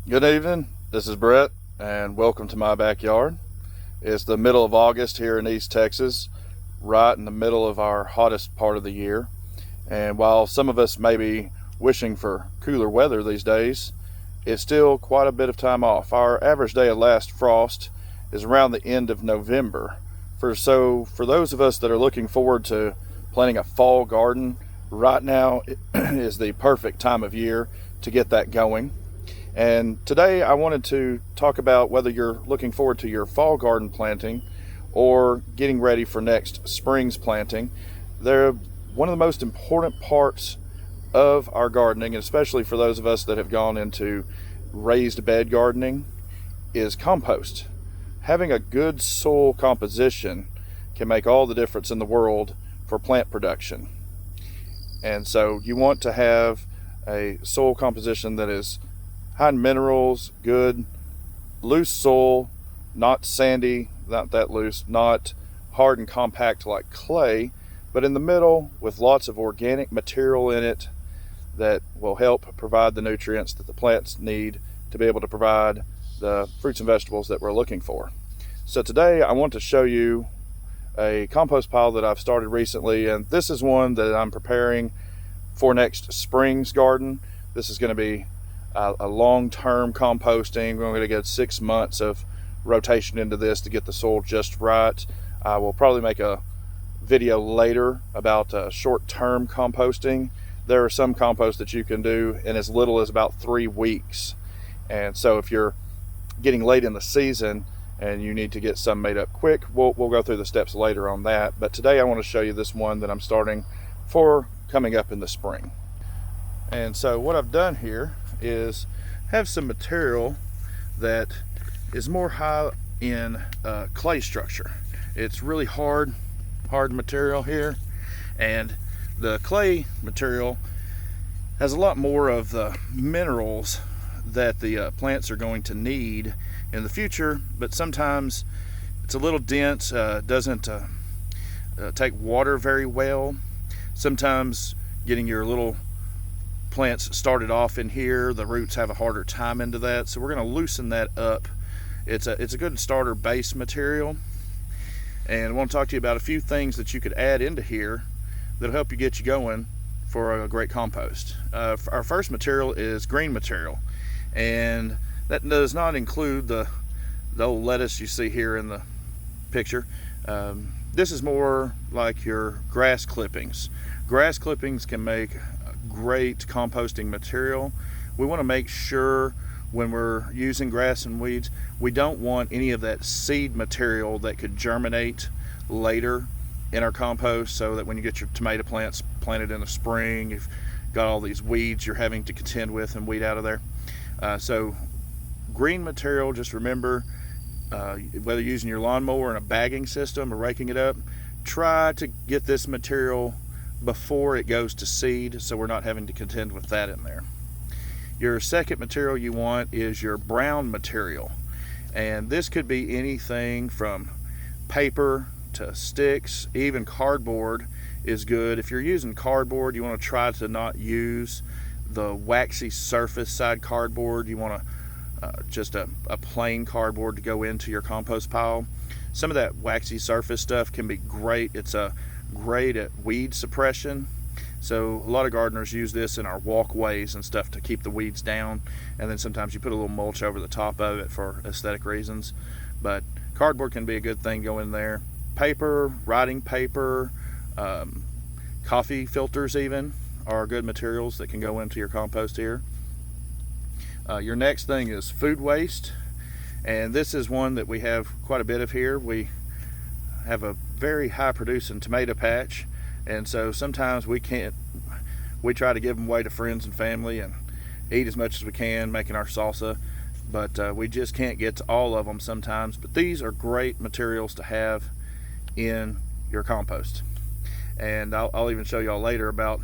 Good evening, this is Brett, and welcome to my backyard. It's the middle of August here in East Texas, right in the middle of our hottest part of the year. And while some of us may be wishing for cooler weather these days, it's still quite a bit of time off. Our average day of last frost is around the end of November. For those of us that are looking forward to planting a fall garden, right now is the perfect time of year to get that going. And today I wanted to talk about whether you're looking forward to your fall garden planting or getting ready for next spring's planting. They're one of the most important parts of our gardening, and especially for those of us that have gone into raised bed gardening, is compost. Having a good soil composition can make all the difference in the world for plant production. And so you want to have a soil composition that is high in minerals, good, loose soil, not sandy, not that loose, not hard and compact like clay, but in the middle with lots of organic material in it that will help provide the nutrients that the plants need to be able to provide the fruits and vegetables that we're looking for. So today I want to show you a compost pile that I've started recently, and this is one that I'm preparing for next spring's garden. This is going to be a long-term composting. We're going to get 6 months of rotation into this to get the soil just right. I will probably make a video later about short-term composting. There are some composts that you can do in as little as about 3 weeks. And so if you're getting late in the season and you need to get some made up quick, we'll go through the steps later on that. But today I want to show you this one that I'm starting for coming up in the spring. And so what I've done here is have some material that is more high in clay structure. It's really hard material here, and the clay material has a lot more of the minerals that the plants are going to need in the future, but sometimes it's a little dense, doesn't take water very well. Sometimes getting your little plants started off in here, the roots have a harder time into that, so we're going to loosen that up. It's a good starter base material, and I want to talk to you about a few things that you could add into here that'll help you get you going for a great compost. Our first material is green material, and that does not include the old lettuce you see here in the picture. This is more like your grass clippings. Grass clippings can make great composting material. We want to make sure when we're using grass and weeds, we don't want any of that seed material that could germinate later in our compost, so that when you get your tomato plants planted in the spring, you've got all these weeds you're having to contend with and weed out of there. So green material, just remember, whether you're using your lawnmower in a bagging system or raking it up, try to get this material before it goes to seed, so we're not having to contend with that in there. Your second material you want is your brown material, and this could be anything from paper to sticks. Even cardboard is good. If you're using cardboard, you want to try to not use the waxy surface side cardboard. You want just a plain cardboard to go into your compost pile. Some of that waxy surface stuff can be great. It's great at weed suppression, so a lot of gardeners use this in our walkways and stuff to keep the weeds down, and then sometimes you put a little mulch over the top of it for aesthetic reasons. But cardboard can be a good thing going there. Paper, writing paper, coffee filters even are good materials that can go into your compost here. Your next thing is food waste, and this is one that we have quite a bit of here. We have a very high producing tomato patch, and so sometimes we try to give them away to friends and family and eat as much as we can making our salsa, but we just can't get to all of them sometimes. But these are great materials to have in your compost, and I'll even show y'all later about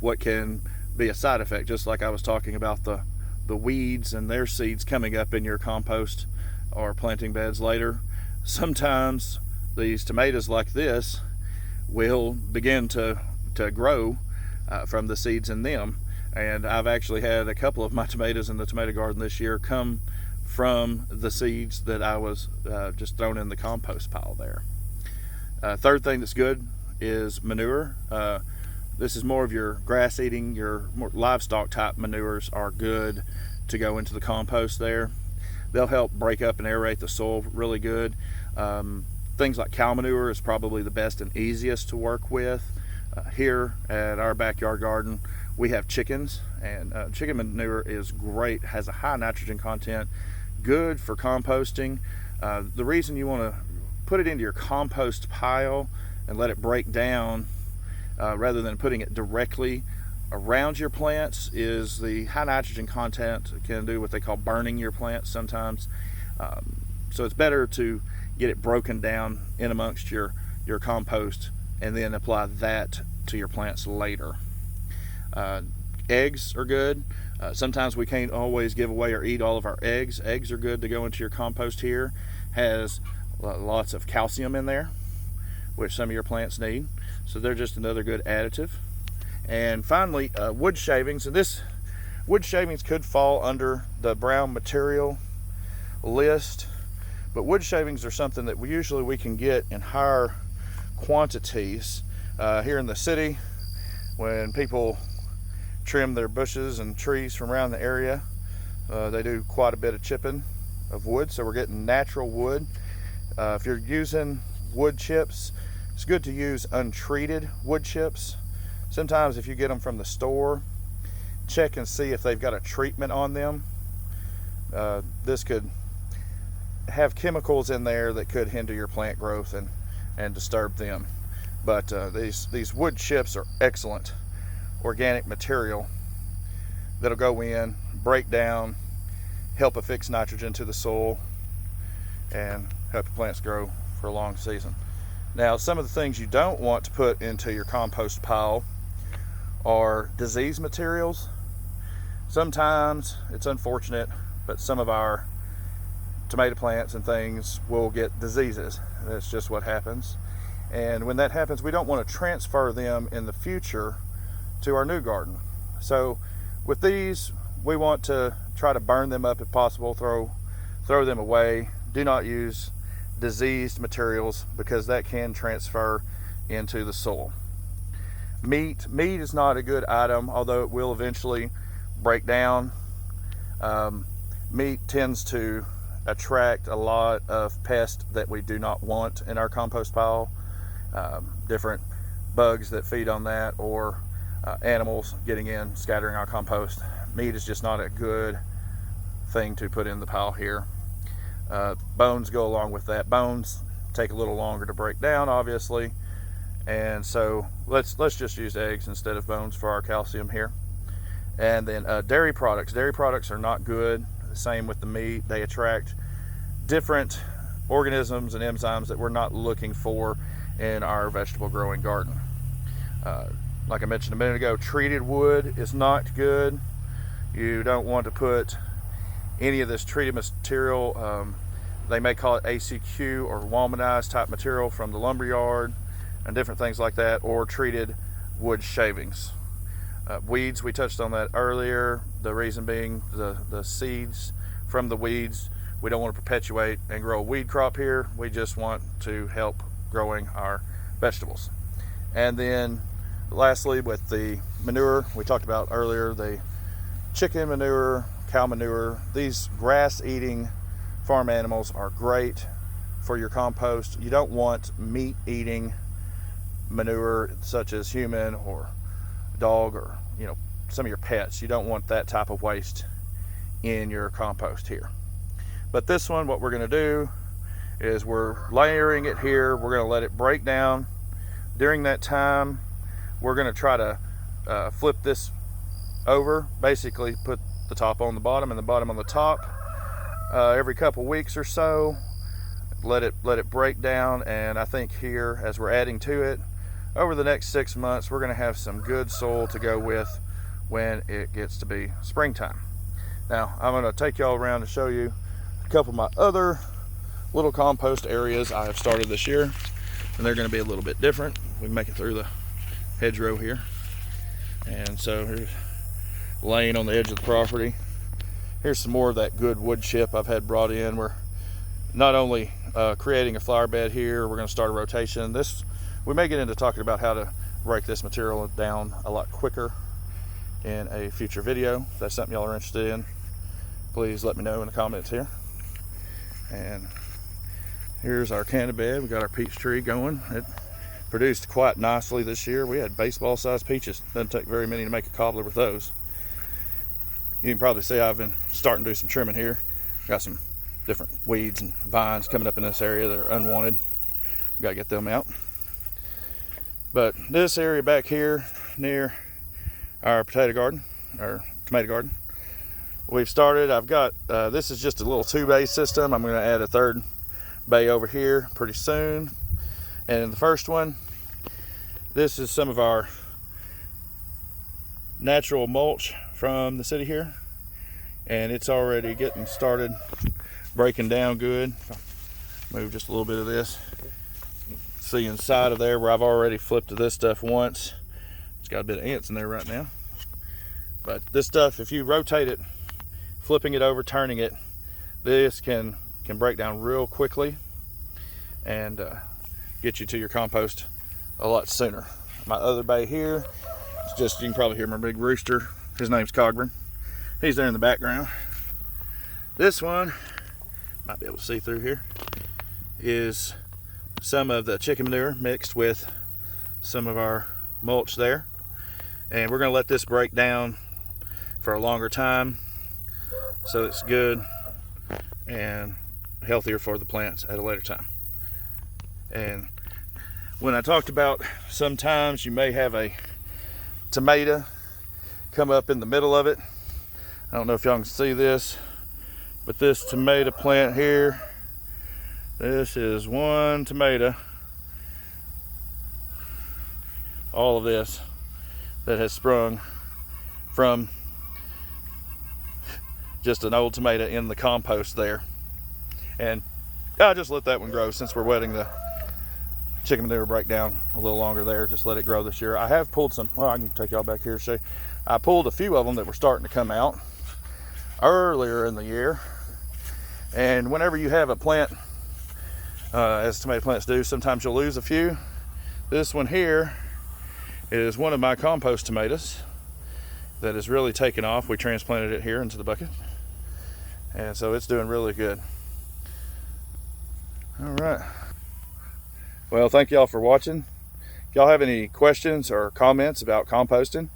what can be a side effect, just like I was talking about the weeds and their seeds coming up in your compost or planting beds later. Sometimes these tomatoes like this will begin to grow from the seeds in them. And I've actually had a couple of my tomatoes in the tomato garden this year come from the seeds that I was just thrown in the compost pile there. Third thing that's good is manure. This is more of your grass eating, your more livestock type manures are good to go into the compost there. They'll help break up and aerate the soil really good. Things like cow manure is probably the best and easiest to work with. Here at our backyard garden, we have chickens, and chicken manure is great, has a high nitrogen content, good for composting. The reason you want to put it into your compost pile and let it break down rather than putting it directly around your plants is the high nitrogen content can do what they call burning your plants sometimes. So it's better to get it broken down in amongst your compost and then apply that to your plants later. Eggs are good. Sometimes we can't always give away or eat all of our eggs. Eggs are good to go into your compost here. Has lots of calcium in there, which some of your plants need. So they're just another good additive. And finally, wood shavings. And this wood shavings could fall under the brown material list, but wood shavings are something that we can get in higher quantities here in the city. When people trim their bushes and trees from around the area, they do quite a bit of chipping of wood, so we're getting natural wood. If you're using wood chips, it's good to use untreated wood chips. Sometimes if you get them from the store, check and see if they've got a treatment on them. This could have chemicals in there that could hinder your plant growth and disturb them. But these wood chips are excellent organic material that'll go in, break down, help affix nitrogen to the soil, and help your plants grow for a long season. Now, some of the things you don't want to put into your compost pile are disease materials. Sometimes it's unfortunate, but some of our tomato plants and things will get diseases. That's just what happens. And when that happens, we don't want to transfer them in the future to our new garden. So with these, we want to try to burn them up if possible, throw them away. Do not use diseased materials because that can transfer into the soil. Meat is not a good item, although it will eventually break down. Meat tends to attract a lot of pests that we do not want in our compost pile. Different bugs that feed on that, or animals getting in, scattering our compost. Meat is just not a good thing to put in the pile here. Bones go along with that. Bones take a little longer to break down, obviously, and so let's just use eggs instead of bones for our calcium here. And then dairy products. Dairy products are not good. Same with the meat. They attract different organisms and enzymes that we're not looking for in our vegetable growing garden. Like I mentioned a minute ago, treated wood is not good. You don't want to put any of this treated material. They may call it ACQ or womanized type material from the lumber yard and different things like that, or treated wood shavings. Weeds, we touched on that earlier. The reason being the seeds from the weeds, we don't want to perpetuate and grow a weed crop here. We just want to help growing our vegetables. And then lastly, with the manure we talked about earlier, the chicken manure, cow manure, these grass eating farm animals are great for your compost. You don't want meat eating manure such as human or dog or some of your pets. You don't want that type of waste in your compost here. But this one, what we're going to do is we're layering it here. We're going to let it break down. During that time, we're going to try to flip this over, basically put the top on the bottom and the bottom on the top every couple weeks or so. Let it break down, and I think here, as we're adding to it, over the next 6 months, we're going to have some good soil to go with when it gets to be springtime. Now, I'm going to take y'all around to show you a couple of my other little compost areas I have started this year, and they're going to be a little bit different. We can make it through the hedgerow here. And so here's laying on the edge of the property. Here's some more of that good wood chip I've had brought in. We're not only creating a flower bed here, we're going to start a rotation. We may get into talking about how to break this material down a lot quicker in a future video. If that's something y'all are interested in, please let me know in the comments here. And here's our canna bed. We got our peach tree going. It produced quite nicely this year. We had baseball sized peaches. Doesn't take very many to make a cobbler with those. You can probably see I've been starting to do some trimming here. Got some different weeds and vines coming up in this area that are unwanted. We got to get them out. But this area back here near our potato garden, or tomato garden, we've started. I've got, this is just a little 2-bay system. I'm going to add a 3rd bay over here pretty soon. And in the first one, this is some of our natural mulch from the city here, and it's already getting started breaking down good. Move just a little bit of this. See inside of there where I've already flipped to this stuff once. It's got a bit of ants in there right now. But this stuff, if you rotate it, flipping it over, turning it, this can break down real quickly and get you to your compost a lot sooner. My other bay here is just, you can probably hear my big rooster. His name's Cogburn. He's there in the background. This one, might be able to see through here, is some of the chicken manure mixed with some of our mulch there. And we're going to let this break down for a longer time so it's good and healthier for the plants at a later time. And when I talked about sometimes you may have a tomato come up in the middle of it, I don't know if y'all can see this, but this tomato plant here, this is one tomato, all of this that has sprung from just an old tomato in the compost there. And I'll just let that one grow since we're wetting the chicken manure break down a little longer there. Just let it grow this year. I have pulled some, well, I can take y'all back here and show you. I pulled a few of them that were starting to come out earlier in the year. And whenever you have a plant, as tomato plants do, sometimes you'll lose a few. This one here is one of my compost tomatoes that has really taken off. We transplanted it here into the bucket, and so it's doing really good. All right. Well, thank y'all for watching. If y'all have any questions or comments about composting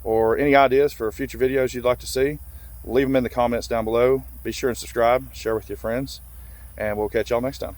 or any ideas for future videos you'd like to see, leave them in the comments down below. Be sure and subscribe, share with your friends, and we'll catch y'all next time.